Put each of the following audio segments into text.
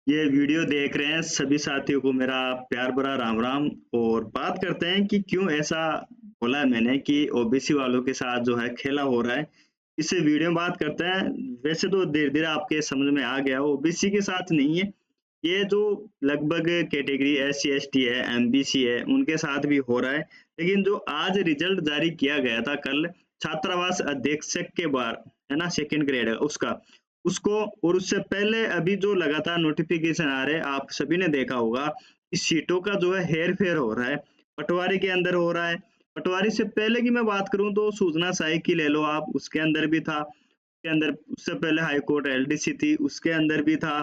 ये वीडियो देख रहे हैं सभी साथियों को मेरा प्यार भरा राम राम। और बात करते हैं कि क्यों ऐसा बोला है मैंने कि ओबीसी वालों के साथ जो है खेला हो रहा है। इस वीडियो में बात करते हैं। वैसे तो धीरे धीरे आपके समझ में आ गया, ओबीसी के साथ नहीं है ये, जो लगभग कैटेगरी एससी एसटी है, एमबीसी है, उनके साथ भी हो रहा है। लेकिन जो आज रिजल्ट जारी किया गया था कल, छात्रावास अधीक्षक के बार, है ना, सेकंड ग्रेड है उसका, उसको, और उससे पहले अभी जो लगातार नोटिफिकेशन आ रहे हैं, आप सभी ने देखा होगा कि सीटों का जो है हेर फेर हो रहा है, पटवारी के अंदर हो रहा है। पटवारी से पहले की मैं बात करूं तो सूचना सहायक की ले लो आप, उसके अंदर भी था, उसके अंदर उससे पहले हाई कोर्ट एलडीसी थी, उसके अंदर भी था।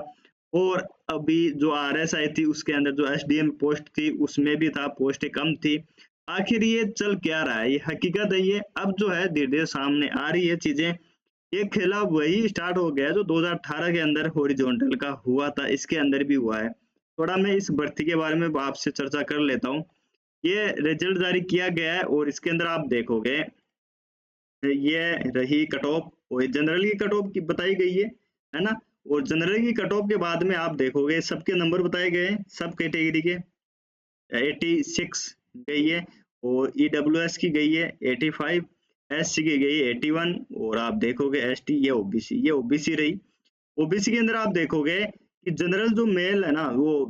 और अभी जो आरएसआई थी उसके अंदर जो एसडीएम पोस्ट थी उसमें भी था, पोस्ट कम थी। आखिर ये चल क्या रहा है, ये हकीकत है, ये अब जो है धीरे धीरे सामने आ रही है चीजें। ये खेला वही स्टार्ट हो गया जो 2018 के अंदर हॉरिजॉन्टल का हुआ था, इसके अंदर भी हुआ है। थोड़ा मैं इस भर्ती के बारे में आपसे चर्चा कर लेता हूँ। ये रिजल्ट जारी किया गया है और इसके अंदर आप देखोगे ये रही कट ऑफ, और जनरल की कट ऑफ की बताई गई है ना। और जनरल की कट ऑफ के बाद में आप देखोगे सबके नंबर बताए गए हैं, सब कैटेगरी के 86 गई है, और ईडब्ल्यूएस की गई है 85, एससी की गई है 81, और आप देखोगे एसटी, ये ओबीसी रही। ओबीसी के अंदर आप देखोगे कि जनरल जो मेल है ना, वो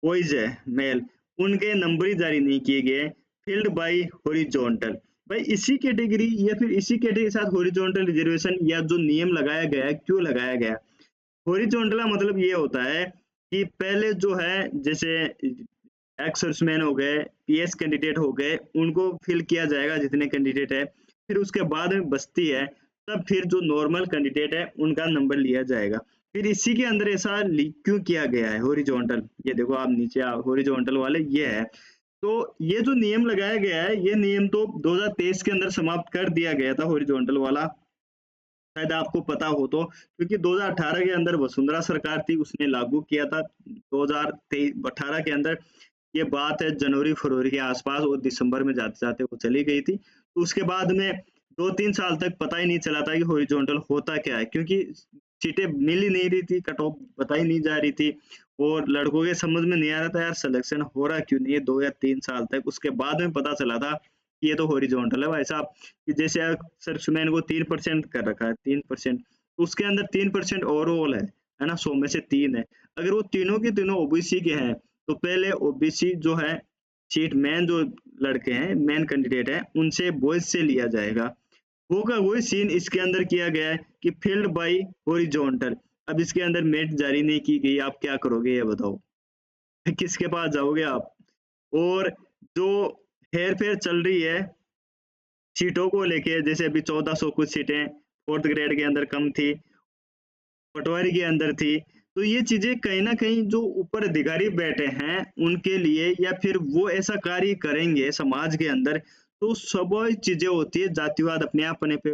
बॉयज है मेल, उनके नंबर ही जारी नहीं किए गए, फील्ड बाय हॉरिजॉन्टल। भाई इसी कैटेगरी या फिर इसी कैटेगरी के साथ हॉरिजॉन्टल रिजर्वेशन या जो नियम लगाया गया है, क्यों लगाया गया? हॉरिजॉन्टल का मतलब ये होता है कि पहले जो है, जैसे एक्स सर्विसमैन हो गए, पीएस कैंडिडेट हो गए, उनको फिल किया जाएगा जितने कैंडिडेट है। फिर उसके बाद में बचती है, तब फिर जो नॉर्मल कैंडिडेट है उनका नंबर लिया जाएगा। फिर इसी के अंदर ऐसा क्यों किया गया है हॉरिजॉन्टल, ये देखो आप नीचे हॉरिजॉन्टल वाले ये है। तो ये जो नियम लगाया गया है, ये नियम तो 2023 के अंदर समाप्त कर दिया गया था हॉरिजॉन्टल वाला, शायद आपको पता हो तो, क्योंकि 2018 के अंदर वसुंधरा सरकार थी, उसने लागू किया था 2018 के अंदर। ये बात है जनवरी फरवरी के आसपास, और दिसंबर में जाते जाते वो चली गई थी। तो उसके बाद में 2-3 साल तक पता ही नहीं चला था कि हॉरिजॉन्टल होता क्या है, क्योंकि सीटें मिल ही नहीं रही थी, कट ऑफ बताई नहीं जा रही थी, और लड़कों के समझ में नहीं आ रहा था यार सिलेक्शन हो रहा क्यों नहीं है 2 या 3 साल तक। उसके बाद में पता चला था कि ये तो हॉरिजॉन्टल है भाई साहब, कि जैसे सर्विसमैन को 3% कर रखा है, 3%, तो उसके अंदर 3% ओवरऑल है ना, 100 में से 3 है। अगर वो तीनों के तीनों ओबीसी के हैं, तो पहले ओबीसी जो है सीट मेन जो लड़के हैं, मेन कैंडिडेट हैं, उनसे बॉयज से लिया जाएगा। होगा वही सीन इसके अंदर किया गया है कि फील्ड बाय हॉरिजॉन्टल। अब इसके अंदर मेरिट जारी नहीं की गई, आप क्या करोगे ये बताओ? किसके पास जाओगे आप? और जो हेर फेर चल रही है सीटों को लेके, जैसे अभी 1400 कुछ सीटें फोर्थ ग्रेड के अंदर कम थी, पटवारी के अंदर थी। तो ये चीजें कहीं ना कहीं जो ऊपर अधिकारी बैठे हैं उनके लिए, या फिर वो ऐसा कार्य करेंगे समाज के अंदर, तो स्वाभाविक चीजें होती है, जातिवाद अपने आप बने पे,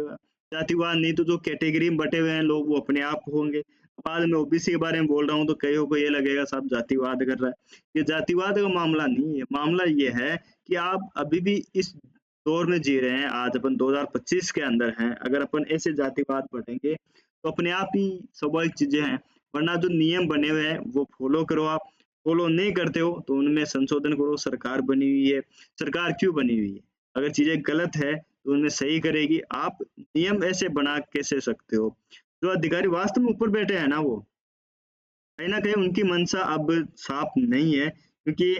जातिवाद नहीं तो जो कैटेगरी में बटे हुए हैं लोग वो अपने आप होंगे। बाद में ओबीसी के बारे में बोल रहा हूँ तो कईयों को ये लगेगा साहब जातिवाद कर रहा है। ये जातिवाद का मामला नहीं है, मामला ये है कि आप अभी भी इस दौर में जी रहे हैं, आज अपन 2025 के अंदर हैं, अगर अपन ऐसे जातिवाद बढ़ेंगे तो अपने आप ही स्वाभाविक चीजें हैं। वरना जो नियम बने हुए हैं वो फॉलो करो, आप फॉलो नहीं करते हो तो उनमें संशोधन करो। सरकार बनी हुई है, सरकार क्यों बनी हुई है? अगर चीजें गलत है तो उनमें सही करेगी। आप नियम ऐसे बना कैसे सकते हो? जो अधिकारी वास्तव में ऊपर बैठे हैं ना, वो कहीं न कहीं उनकी मंशा अब साफ नहीं है, क्योंकि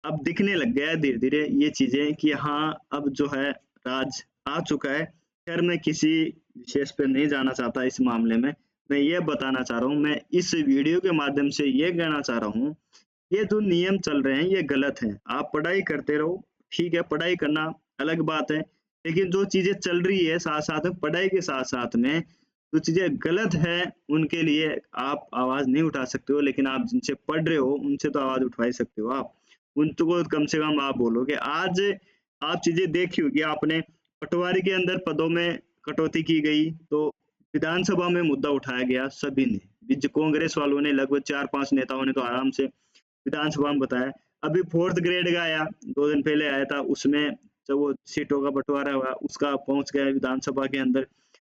अब दिखने लग गया है धीरे-धीरे ये चीज़ें कि हाँ, अब जो है राज आ चुका है। ख़ैर मैं किसी विशेष पे नहीं जाना चाहता इस मामले में। मैं ये बताना चाह रहा हूँ, मैं इस वीडियो के माध्यम से ये कहना चाह रहा हूँ, ये जो नियम चल रहे हैं ये गलत हैं। आप पढ़ाई करते रहो, ठीक है, पढ़ाई करना अलग बात है, लेकिन जो चीज़ें चल रही है साथ-साथ में, पढ़ाई के साथ-साथ में जो चीज़ें गलत है, उनके लिए आप आवाज़ नहीं उठा सकते हो, लेकिन आप जिनसे पढ़ रहे हो उनसे तो आवाज़ उठवा ही सकते हो आप। उनको कम से कम आप बोलोगे। आज आप चीज़ें देखी होगी आपने, पटवारी के अंदर पदों में कटौती की गई, तो विधानसभा में मुद्दा उठाया गया सभी ने। बीच कांग्रेस वालों ने, लगभग 4-5 नेताओं ने तो आराम से विधानसभा में बताया। अभी 4th ग्रेड का आया, 2 दिन पहले आया था, उसमें जब वो सीटों का बँटवारा हुआ, उसका पहुँच गया विधानसभा के अंदर।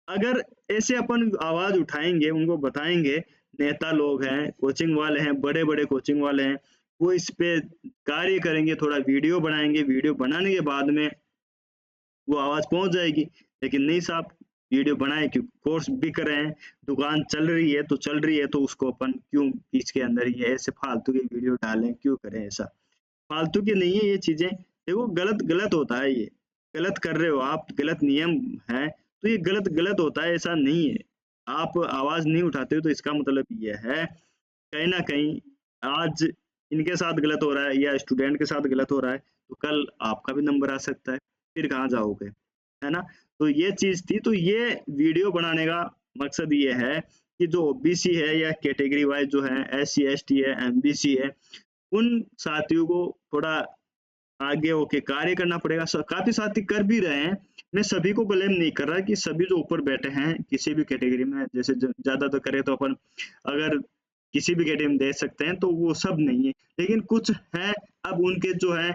अगर ऐसे अपन आवाज़ उठाएँगे, उनको बताएँगे, नेता लोग हैं, कोचिंग वाले हैं, बड़े-बड़े कोचिंग वाले हैं, वो इस पे कार्य करेंगे, थोड़ा वीडियो बनाएँगे, वीडियो बनाने के बाद में वो आवाज़ पहुँच जाएगी। लेकिन नहीं साहब, वीडियो बनाए क्यों? कोर्स बिक रहे हैं, दुकान चल रही है तो चल रही है, तो उसको अपन क्यों बीच के अंदर ये ऐसे फालतू की वीडियो डालें, क्यों करें ऐसा? फालतू की नहीं है ये चीज़ें। देखो गलत गलत होता है ये, गलत कर रहे हो आप, गलत नियम है, तो ये गलत गलत होता है, ऐसा नहीं है। आप आवाज़ नहीं उठाते हो तो इसका मतलब ये है, कहीं न कहीं आज इनके साथ गलत हो रहा है या स्टूडेंट के साथ गलत हो रहा है, तो कल आपका भी नंबर आ सकता है, फिर कहाँ जाओगे, है ना? तो ये चीज़ थी, तो ये वीडियो बनाने का मकसद ये है कि जो ओबीसी है या कैटेगरी वाइज़ जो है, एससी, एसटी है, एमबीसी है, उन साथियों को थोड़ा आगे होके कार्य करना पड़ेगा। काफ़ी साथी कर भी रहे हैं। मैं सभी को ब्लेम नहीं कर रहा कि सभी जो ऊपर बैठे हैं किसी भी कैटेगरी में, जैसे ज़्यादा तो करें तो अपन अगर किसी भी कैटेगरी में दे सकते हैं तो वो सब नहीं है। लेकिन कुछ हैं, अब उनके जो है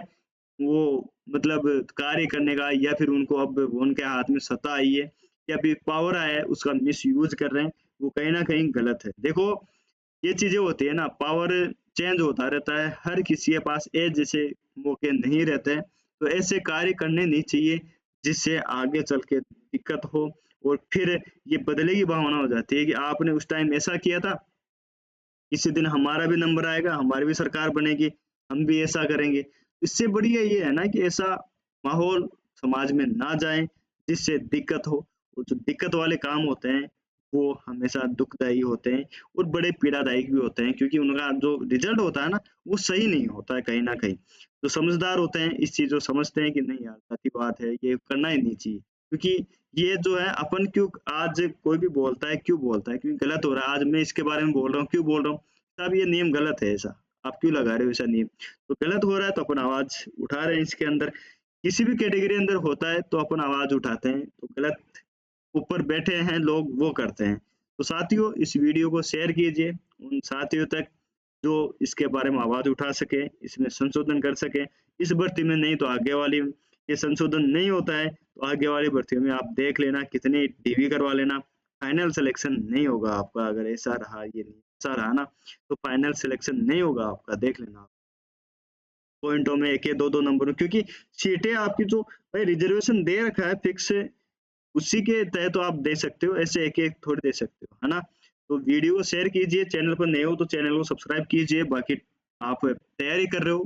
वो मतलब कार्य करने का, या फिर उनको अब उनके हाथ में सत्ता आई है या फिर पावर आया है, उसका मिसयूज़ कर रहे हैं, वो कहीं न कहीं गलत है। देखो ये चीज़ें होती है ना, पावर चेंज होता रहता है, हर किसी के पास एक जैसे मौके नहीं रहते हैं, तो ऐसे कार्य करने नहीं चाहिए जिससे आगे चल के दिक्कत हो, और फिर ये बदले की भावना हो जाती है कि आपने उस टाइम ऐसा किया था, किसी दिन हमारा भी नंबर आएगा, हमारी भी सरकार बनेगी, हम भी ऐसा करेंगे। इससे बढ़िया ये है ना कि ऐसा माहौल समाज में ना जाए जिससे दिक्कत हो, और जो दिक्कत वाले काम होते हैं वो हमेशा दुखदायी होते हैं और बड़े पीड़ादायक भी होते हैं, क्योंकि उनका जो रिजल्ट होता है ना, वो सही नहीं होता है कहीं न कहीं। जो समझदार होते हैं इस चीज़ को समझते हैं कि नहीं यार, सच बात है, ये करना ही नहीं चाहिए। क्योंकि ये जो है अपन क्यों, आज कोई भी बोलता है, क्यों बोलता है? क्योंकि गलत हो रहा है, आज मैं इसके बारे में बोल रहा हूँ, क्यों बोल रहा हूँ? साहब ये नियम गलत है ऐसा, आप क्यों लगा रहे हो ऐसा नियम? तो गलत हो रहा है तो अपन आवाज़ उठा रहे हैं इसके अंदर। किसी भी कैटेगरी अंदर होता है तो अपन आवाज़ उठाते हैं, तो गलत ऊपर बैठे हैं लोग वो करते हैं। तो साथियों इस वीडियो को शेयर कीजिए उन साथियों तक जो इसके बारे में आवाज़ उठा सकें, इसमें संशोधन कर सकें। इस भर्ती में नहीं तो आगे वाली, ये संशोधन नहीं होता है तो आगे वाली भर्तियों में आप देख लेना, कितनी डीवी करवा लेना, फाइनल सिलेक्शन नहीं होगा आपका। अगर ऐसा रहा, ये नहीं ऐसा रहा ना, तो फाइनल सिलेक्शन नहीं होगा आपका, देख लेना आप। पॉइंटों में 1-1 2-2 नंबरों, क्योंकि सीटें आपकी जो भाई रिजर्वेशन दे रखा है फिक्स, उसी के तहत तो आप दे सकते हो, ऐसे एक-एक थोड़ी दे सकते हो, है ना? तो वीडियो को शेयर कीजिए, चैनल पर नए हो तो चैनल को सब्सक्राइब कीजिए। बाकी आप तैयारी कर रहे हो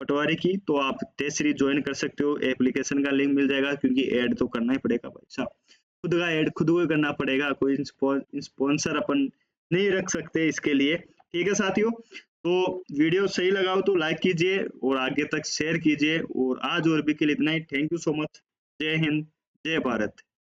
पटवारी की, तो आप टेस्ट सीरीज ज्वाइन कर सकते हो, एप्लीकेशन का लिंक मिल जाएगा, क्योंकि ऐड तो करना ही पड़ेगा भाई साहब। खुद का ऐड खुद को ही करना पड़ेगा, कोई स्पॉन्सर अपन नहीं रख सकते इसके लिए। ठीक है साथियों, तो वीडियो सही लगा हो तो लाइक कीजिए और आगे तक शेयर कीजिए, और आज और भी के लिए इतना ही। Thank you so much. जय हिंद, जय भारत।